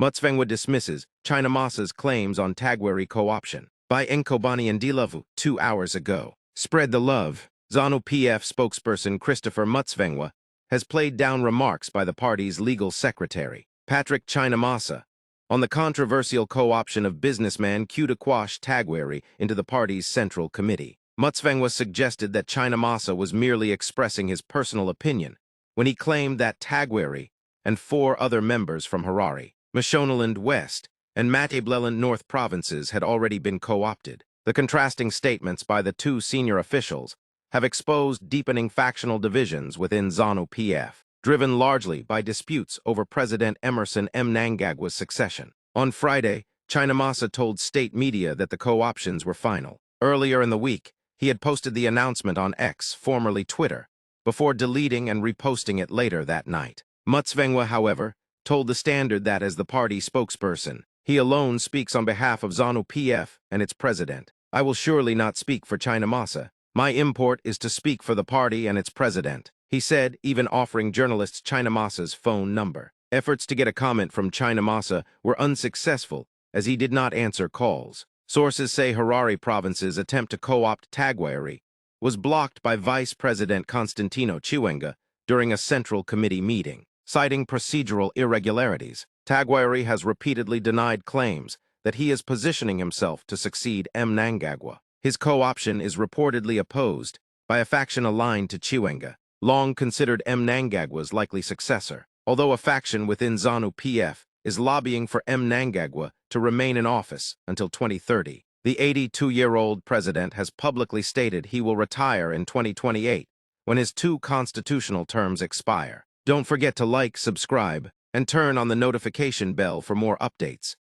Mutsvangwa dismisses CHAMISA's claims on Tagwirei co-option. By Nkobani and Dilavu 2 hours ago. Spread the love. ZANU-PF spokesperson Christopher Mutsvangwa has played down remarks by the party's legal secretary, Patrick CHAMISA, on the controversial co-option of businessman KUTYA Tagwirei into the party's central committee. Mutsvangwa suggested that CHAMISA was merely expressing his personal opinion when he claimed that Tagwirei and 4 other members from Harare, Mashonaland West, and Matabeleland North provinces had already been co-opted. The contrasting statements by the 2 senior officials have exposed deepening factional divisions within ZANU-PF, driven largely by disputes over President Emerson Mnangagwa's succession. On Friday, CHAMISA told state media that the co-options were final. Earlier in the week, he had posted the announcement on X, formerly Twitter, before deleting and reposting it later that night. Mutsvangwa, however, told the Standard that as the party spokesperson, he alone speaks on behalf of ZANU-PF and its president. I will surely not speak for CHAMISA. My import is to speak for the party and its president, he said, even offering journalists CHAMISA's phone number. Efforts to get a comment from CHAMISA were unsuccessful as he did not answer calls. Sources say Harare province's attempt to co-opt Tagwirei was blocked by Vice President Constantino Chiwenga during a Central Committee meeting. Citing procedural irregularities, Tagwirei has repeatedly denied claims that he is positioning himself to succeed Mnangagwa. His co-option is reportedly opposed by a faction aligned to Chiwenga, long considered Mnangagwa's likely successor, although a faction within ZANU-PF is lobbying for Mnangagwa to remain in office until 2030. The 82-year-old president has publicly stated he will retire in 2028 when his 2 constitutional terms expire. Don't forget to like, subscribe, and turn on the notification bell for more updates.